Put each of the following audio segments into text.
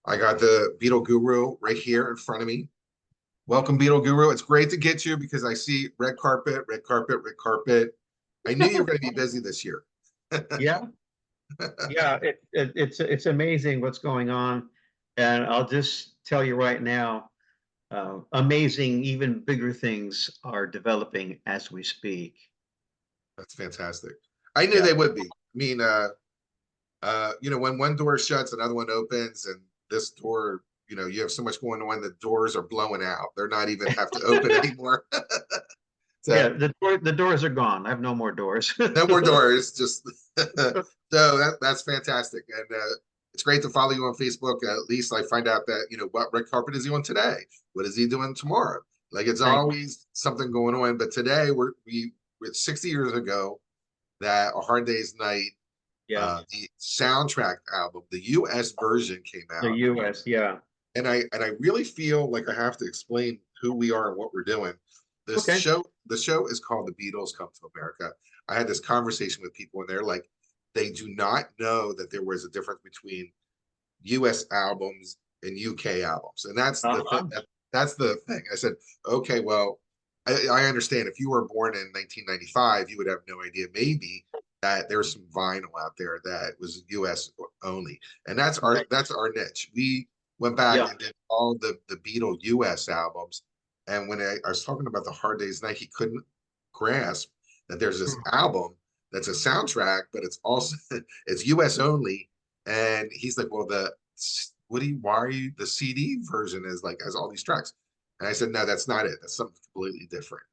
I got the Beetle Guru right here in front of me. Welcome, Beetle Guru. It's great to get you because I see red carpet, red carpet, red carpet. I knew you were going to be busy this year. Yeah, yeah, it's amazing what's going on, and I'll just tell you right now, amazing, even bigger things are developing as we speak. That's fantastic. I knew Yeah, they would be. When one door shuts, another one opens, and this door, you have so much going on. The doors are blowing out. They're not even have to open anymore. yeah, So the doors are gone. I have no more doors. no more doors. Just so that's fantastic, and it's great to follow you on Facebook. At least I find out that what red carpet is he on today? What is he doing tomorrow? Like it's Thank you. always something going on. But today we're 60 years ago that A Hard Day's Night, Yeah, the soundtrack album, the U.S. version came the out, U.S. Yeah. and I really feel like I have to explain who we are and what we're doing. Okay. The show is called The Beatles Come to America. I had this conversation with people, and they're like, they do not know that there was a difference between U.S. albums and UK albums, and Uh-huh. that's the thing. I said, okay, well, I understand if you were born in 1995, you would have no idea maybe that there's some vinyl out there that was U.S. only, and Right. that's our niche. We went back Yeah. and did all the Beatle U.S. albums, and when I was talking about the Hard Day's Night, he couldn't grasp that there's this Hmm. album that's a soundtrack, but it's also it's U.S. only, and he's like, well, why are you, the CD version is like, has all these tracks. And I said, no, that's not it. That's something completely different.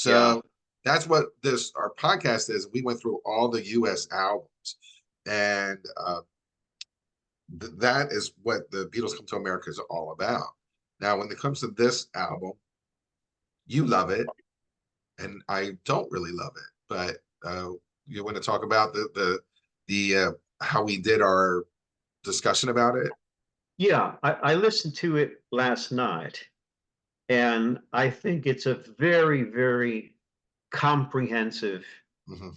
Yeah. So that's what our podcast is. We went through all the US albums, and that is what the Beatles Come to America is all about. Now, when it comes to this album, you love it, and I don't really love it. But you want to talk about the how we did our discussion about it? Yeah. I listened to it last night, and I think it's a very, very comprehensive Mhm.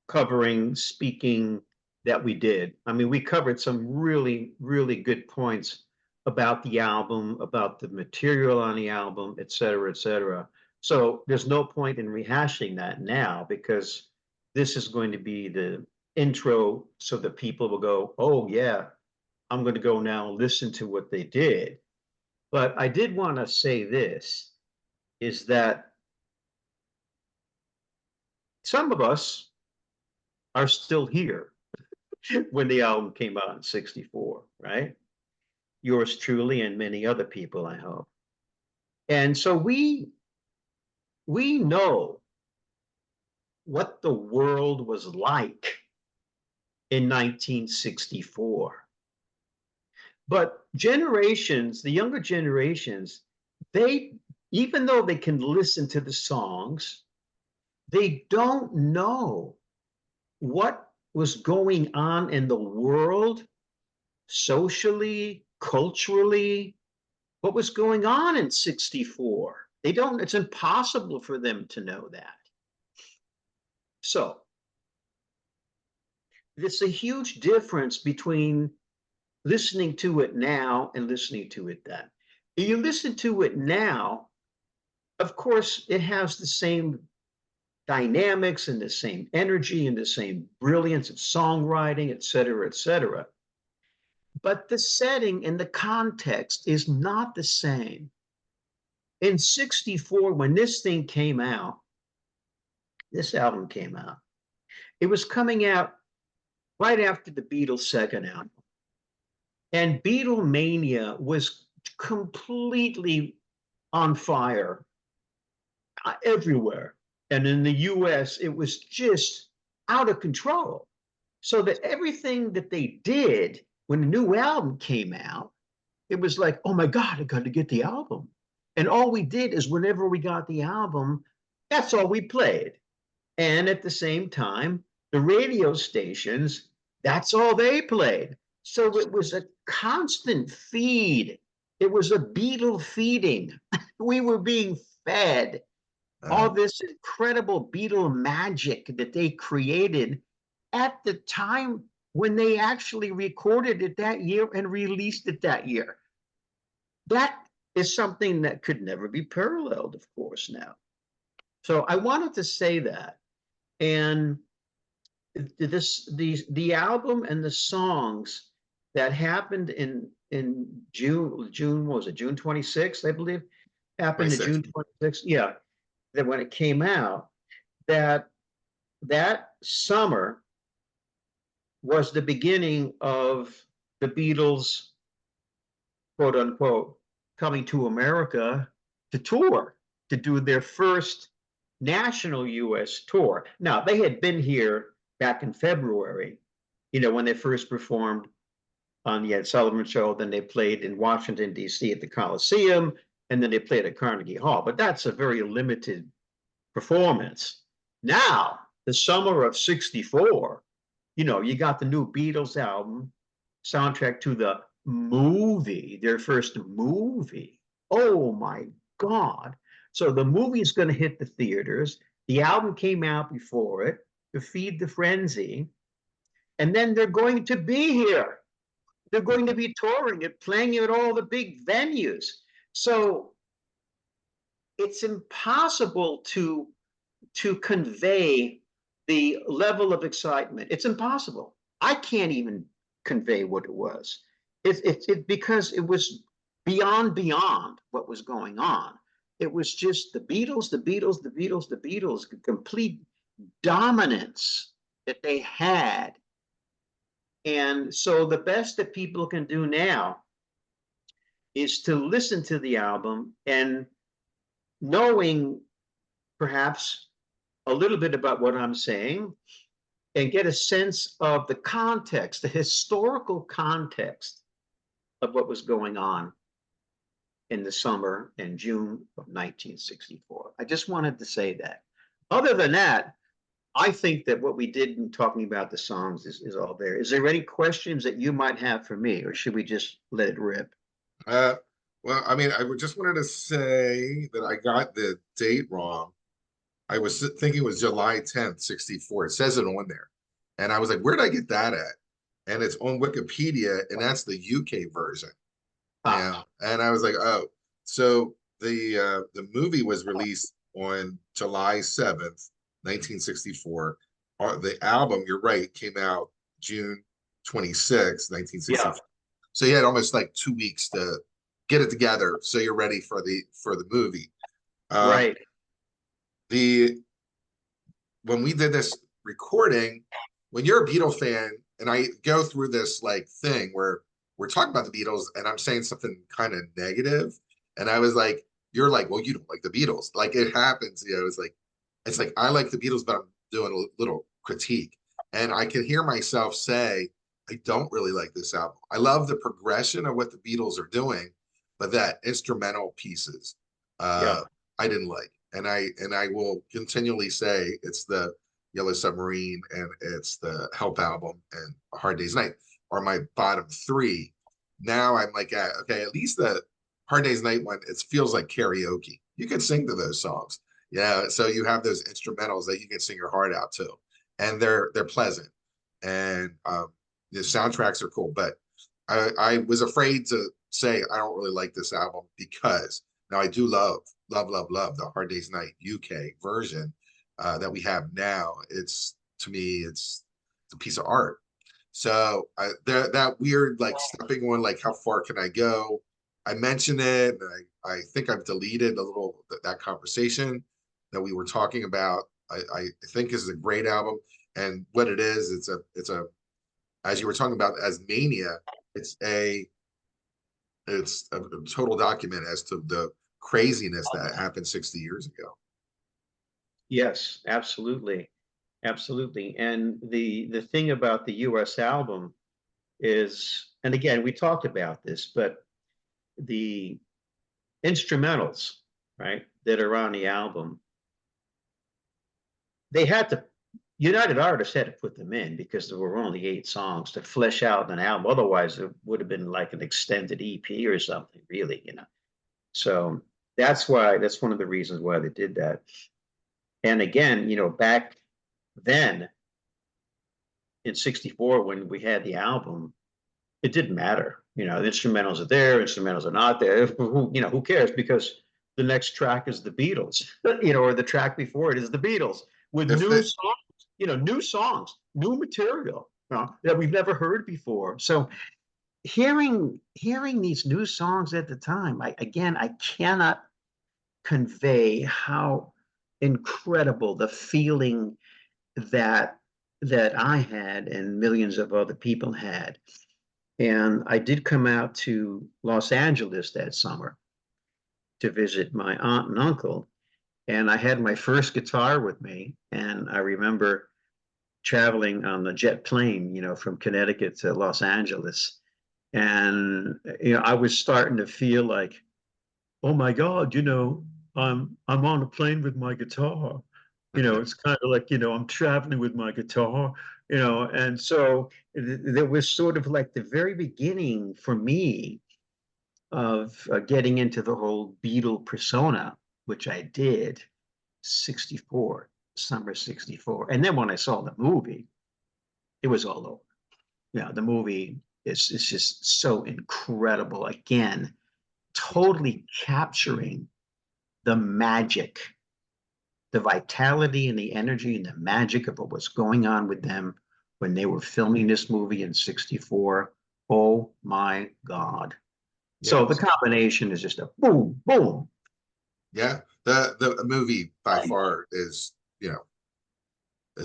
covering, speaking that we did. I mean, we covered some really, really good points about the album, about the material on the album, et cetera, et cetera. So there's no point in rehashing that now because this is going to be the intro so that people will go, oh, yeah, I'm going to go now and listen to what they did. But I did want to say this is that some of us are still here when the album came out in 64, right? Yours truly and many other people, I hope. And so we know what the world was like in 1964. But generations, the younger generations, they even though they can listen to the songs, they don't know what was going on in the world socially, culturally, what was going on in 64. They don't, it's impossible for them to know that. So there's a huge difference between listening to it now and listening to it then. If you listen to it now, of course, it has the same dynamics and the same energy and the same brilliance of songwriting, et cetera, et cetera. But the setting and the context is not the same. In 64, when this thing came out, this album came out, it was coming out right after the Beatles' second album. And Beatlemania was completely on fire everywhere. And in the US, it was just out of control. So that everything that they did when the new album came out, it was like, oh my God, I got to get the album. And all we did is whenever we got the album, that's all we played. And at the same time, the radio stations, that's all they played. So it was a constant feed. It was a Beatle feeding. We were being fed all Uh, this incredible Beatle magic that they created at the time when they actually recorded it that year and released it that year. That is something that could never be paralleled, of course, now. So I wanted to say that. And the album and the songs that happened in June, what was it, June 26th, I believe, happened in 26. June 26th. Yeah, that when it came out, that that summer was the beginning of the Beatles, quote unquote, coming to America to tour, to do their first national US tour. Now, they had been here back in February, when they first performed on the Ed Sullivan Show. Then they played in Washington, D.C. at the Coliseum, and then they played at Carnegie Hall. But that's a very limited performance. Now, the summer of '64, you got the new Beatles album, soundtrack to the movie, their first movie. Oh my God. So the movie's going to hit the theaters. The album came out before it to feed the frenzy. And then they're going to be here. They're going to be touring it, playing it at all the big venues. So it's impossible to convey the level of excitement. It's impossible. I can't even convey what it was. It's because it was beyond what was going on. It was just the Beatles, the Beatles, the Beatles, the Beatles, complete dominance that they had. And so the best that people can do now is to listen to the album and knowing perhaps a little bit about what I'm saying and get a sense of the context, the historical context of what was going on in the summer and June of 1964. I just wanted to say that. Other than that, I think that what we did in talking about the songs is all there. Is there any questions that you might have for me, or should we just let it rip? Uh, well, I mean, just wanted to say that I got the date wrong. I was thinking it was July 10th, '64. It says it on there. And I was like, where did I get that at? And it's on Wikipedia, and that's the UK version. Ah, Yeah. And I was like, oh, so the movie was released on July 7th, 1964. The album, you're right, came out June 26th, 1964. yeah, So you had almost like 2 weeks to get it together so you're ready for the movie. Um, right. the when we did this recording, when you're a Beatle fan, and I go through this like thing where we're talking about the Beatles and I'm saying something kind of negative, and I was like, you're like, well, you don't like the Beatles. Like it happens, it's like I like the Beatles, but I'm doing a little critique. And I can hear myself say, I don't really like this album. I love the progression of what the Beatles are doing, but that instrumental pieces, Yeah, I didn't like. And I will continually say it's the Yellow Submarine and it's the Help album and A Hard Day's Night are my bottom three. Now I'm like, okay, at least the Hard Day's Night one, it feels like karaoke. You can sing to those songs. Yeah, so you have those instrumentals that you can sing your heart out to, and they're pleasant, and the soundtracks are cool. But I was afraid to say I don't really like this album because now I do love the Hard Day's Night UK version that we have now. It's to me, it's a piece of art. So that weird like stepping on like how far can I go? I mentioned it, and I think I've deleted a little that conversation that we were talking about. I think this is a great album, and what it is, it's a as you were talking about as mania, it's a it's a total document as to the craziness that happened 60 years ago. yes, absolutely. Absolutely. And the thing about the US album is, and again, we talked about this, but the instrumentals, right, that are on the album, they had to, United Artists had to put them in because there were only 8 songs to flesh out an album. Otherwise, it would have been like an extended EP or something, really. So that's one of the reasons why they did that. And again, back then, in '64 when we had the album, it didn't matter. You know, the instrumentals are there, instrumentals are not there. Who cares? Because the next track is the Beatles, or the track before it is the Beatles with If new it, songs, new songs, new material, that we've never heard before. So hearing these new songs at the time, I cannot convey how incredible the feeling that that I had and millions of other people had. And I did come out to Los Angeles that summer to visit my aunt and uncle. And I had my first guitar with me. And I remember traveling on the jet plane, from Connecticut to Los Angeles. And, I was starting to feel like, oh my God, I'm on a plane with my guitar. It's kind of like, I'm traveling with my guitar, and so there was sort of like the very beginning for me of getting into the whole Beatle persona, which I did 64, summer 64. And then when I saw the movie, it was all over. The movie is just so incredible. Again, totally capturing the magic, the vitality and the energy and the magic of what was going on with them when they were filming this movie in '64. Oh my God. So the yes, combination is just a boom, boom. yeah, the movie by far is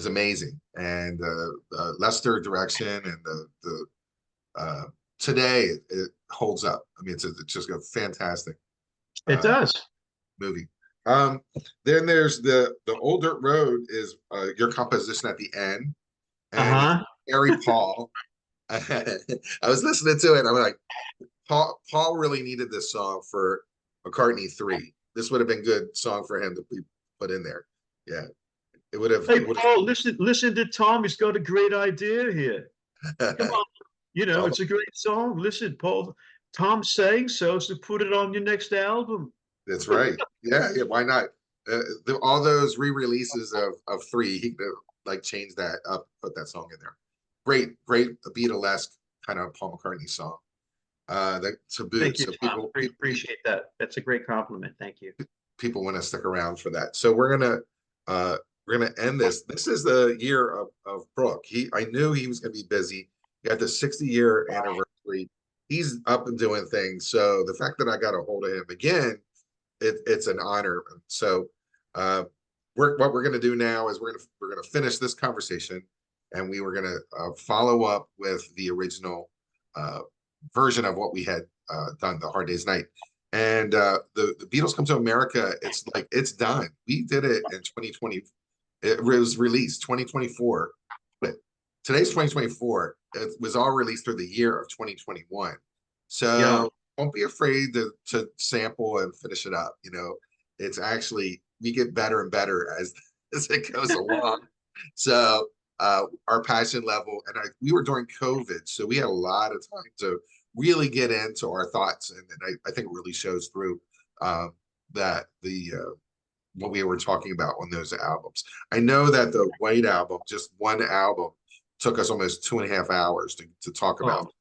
amazing, and Lester direction and the today it holds up. I mean, it's just a fantastic It uh, does. movie. Um, then there's the Old Dirt Road is your composition at the end, and Uh-huh. Harry Paul. I was listening to it. And I'm like, Paul really needed this song for McCartney 3. This would have been good song for him to be put in there. Yeah, Hey, it would Paul, listen to Tom. He's got a great idea here. Come have. on. Oh, It's a great song. Listen, Paul, Tom's saying so put it on your next album. that's right. Yeah, yeah. Why not? All those re-releases of 3, he could have, like, changed that up, put that song in there. Great Beatlesque kind of Paul McCartney song. That to boot. Thank you, So Tom. Appreciate that. That's a great compliment. Thank you. people want to stick around for that. So we're gonna end this. This is the year of Brooke. I knew he was gonna be busy. He got the 60-year anniversary. He's up and doing things. So the fact that I got a hold of him again, it's an honor. So uh, what we're gonna do now is we're gonna finish this conversation, and we were gonna follow up with the original uh, version of what we had done, the Hard Day's Night. And the Beatles Come to America, it's like it's done. We did it in 2020. It was released 2024, but today's 2024. It was all released through the year of 2021. Yeah. So don't be afraid to sample and finish it up. It's actually we get better and better as it goes along. So our passion level, and we were during COVID, so we had a lot of time to really get into our thoughts, and I think it really shows through that the what we were talking about on those albums. I know that the White Album, just one album, took us almost 2.5 hours to talk Oh, about.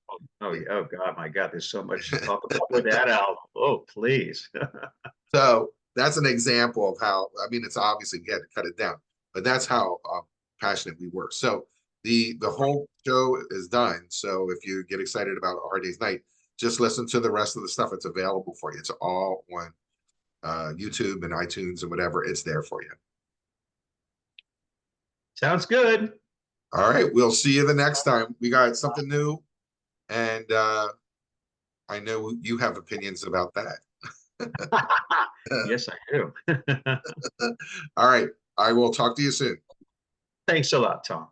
yeah. Oh God, my God, there's so much to talk about with that album. Oh, please. So that's an example of how, I mean, it's obviously we had to cut it down, but that's how passionate we were. So the whole show is done. So if you get excited about a Hard Day's Night, just listen to the rest of the stuff. It's available for you. It's all on YouTube and iTunes and whatever. It's there for you. Sounds good. All right. We'll see you the next time. We got something new. And I know you have opinions about that. Yes, I do. All right. I will talk to you soon. Thanks a lot, Tom.